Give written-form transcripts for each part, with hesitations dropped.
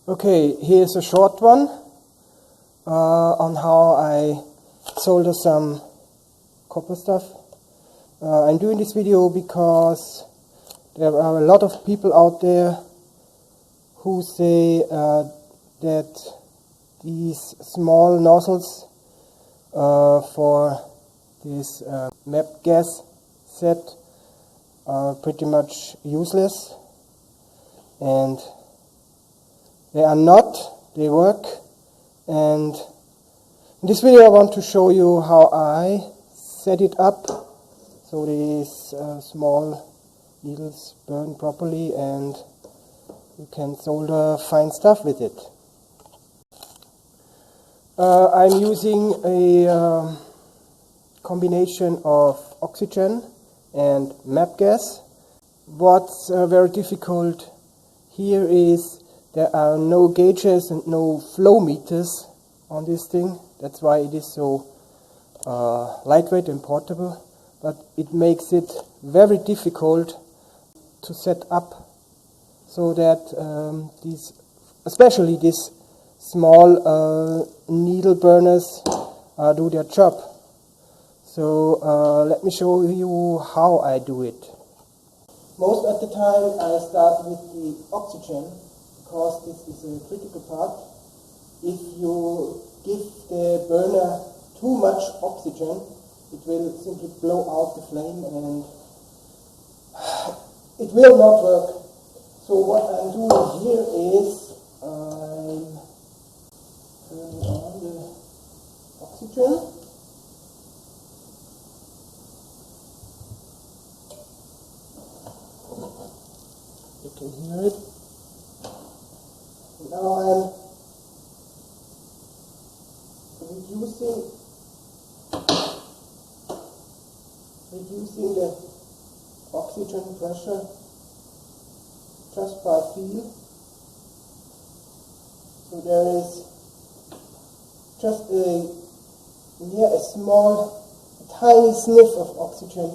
Okay, here's a short one on how I solder some copper stuff. I'm doing this video because there are a lot of people out there who say that these small nozzles for this map gas set are pretty much useless, and they are not. They work, and in this video I want to show you how I set it up so these small needles burn properly and you can solder fine stuff with it. I'm using a combination of oxygen and map gas. What's very difficult here is there are no gauges and no flow meters on this thing. That's why it is so lightweight and portable, but it makes it very difficult to set up so that especially these small needle burners do their job. So let me show you how I do it. Most of the time I start with the oxygen, because this is a critical part. If you give the burner too much oxygen, it will simply blow out the flame and it will not work. So what I'm doing here is I'm turning on the oxygen. You can hear it. Now I'm reducing the oxygen pressure just by feel. So there is just a small, tiny sniff of oxygen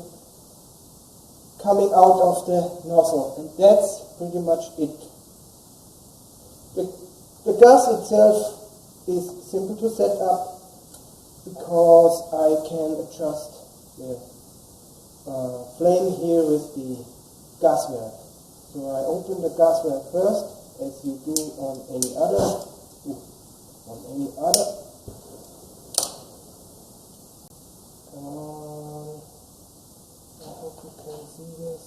coming out of the nozzle, and that's pretty much it. The gas itself is simple to set up because I can adjust the flame here with the gas valve. So I open the gas valve first, as you do on any other. I hope you can see this.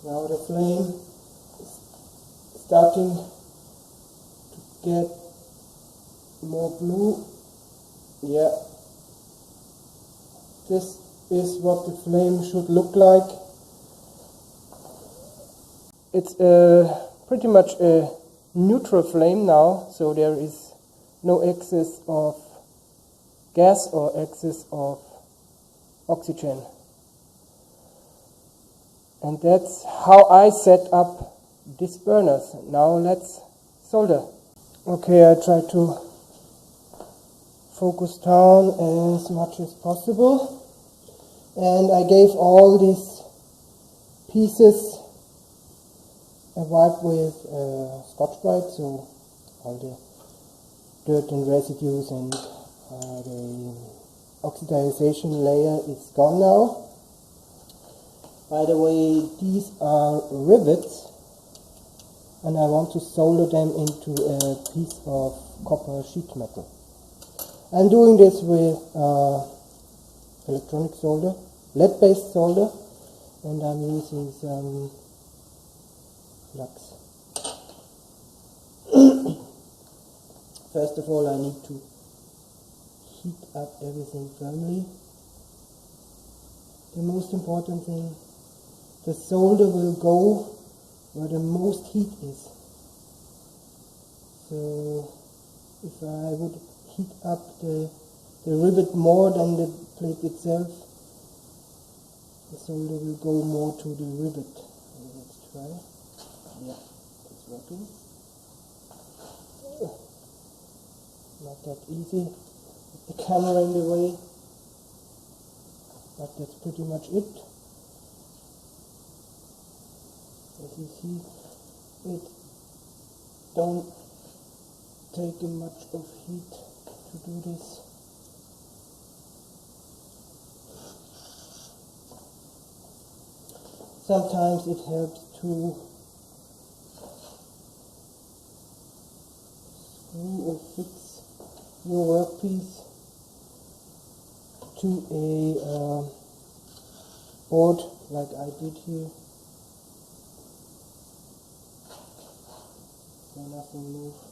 Now the flame is starting to get more blue. Yeah, this is what the flame should look like. It's pretty much a neutral flame now, so there is no excess of gas or excess of oxygen. And that's how I set up these burners. Now let's solder. Okay, I try to focus down as much as possible, and I gave all these pieces a wipe with Scotch-Brite, so all the dirt and residues and the oxidization layer is gone now. By the way, these are rivets, and I want to solder them into a piece of copper sheet metal. I'm doing this with electronic solder, lead-based solder, and I'm using some flux. First of all, I need to heat up everything firmly. The most important thing, the solder will go where the most heat is. So if I would heat up the rivet more than the plate itself, the solder will go more to the rivet. Let's try. Yeah, it's working. Not that easy with the camera in the way, but that's pretty much it. As you see, it don't take much of heat to do this. Sometimes it helps to screw or fix your workpiece to a board like I did here, so nothing moves.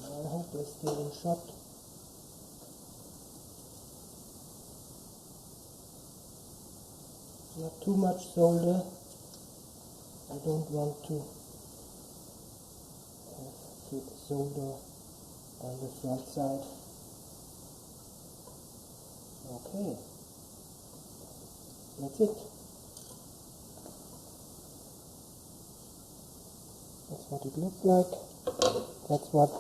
I hope I stay in shot. Not too much solder. I don't want to have solder on the front side. Okay, that's it. That's what it looks like. That's what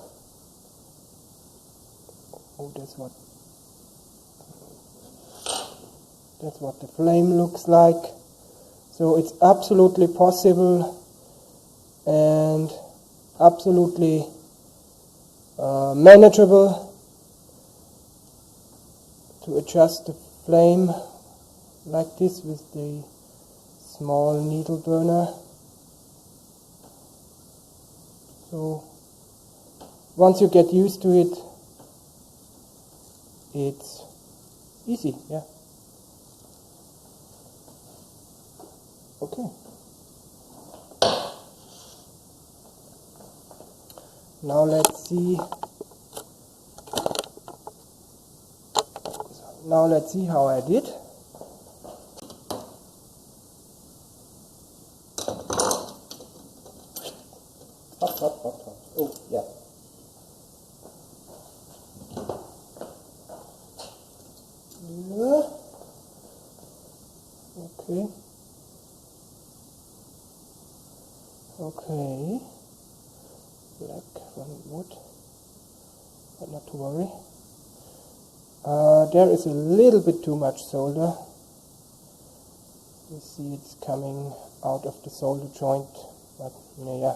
that's what the flame looks like. So it's absolutely possible and absolutely manageable to adjust the flame like this with the small needle burner. So once you get used to it, it's easy, yeah. Okay. Now let's see. Now let's see how I did. Hot, hot, hot, hot. Oh, yeah. Yeah. Okay. Okay. Black from wood, but not to worry. There is a little bit too much solder. You see it's coming out of the solder joint, but yeah,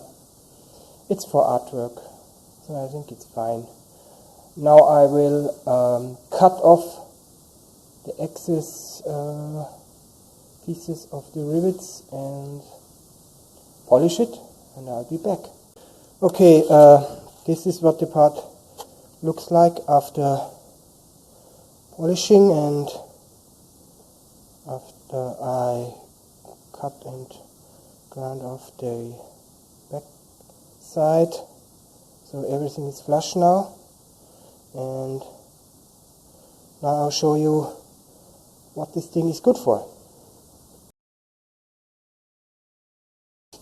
it's for artwork, so I think it's fine. Now I will cut off the excess pieces of the rivets and polish it, and I'll be back. Okay, this is what the part looks like after polishing and after I cut and ground off the back side. So everything is flush now, and now I'll show you what this thing is good for.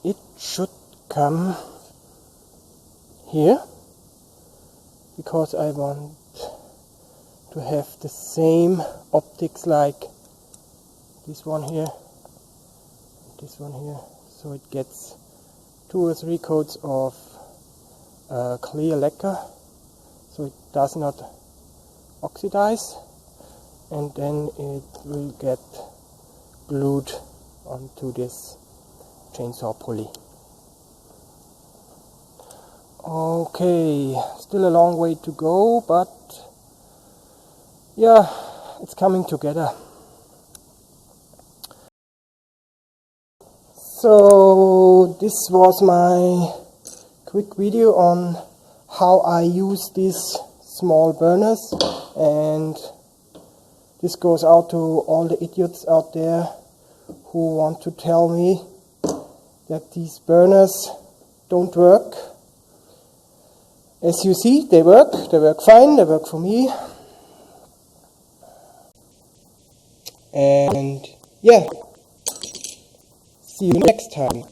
It should come here because I want to have the same optics like this one here, this one here, so it gets 2 or 3 coats of clear lacquer, so it does not oxidize, and then it will get glued onto this chainsaw pulley. Okay, still a long way to go, but yeah, it's coming together. So this was my quick video on how I use these small burners, and this goes out to all the idiots out there who want to tell me that these burners don't work. As you see, they work fine, they work for me. And yeah, see you next time.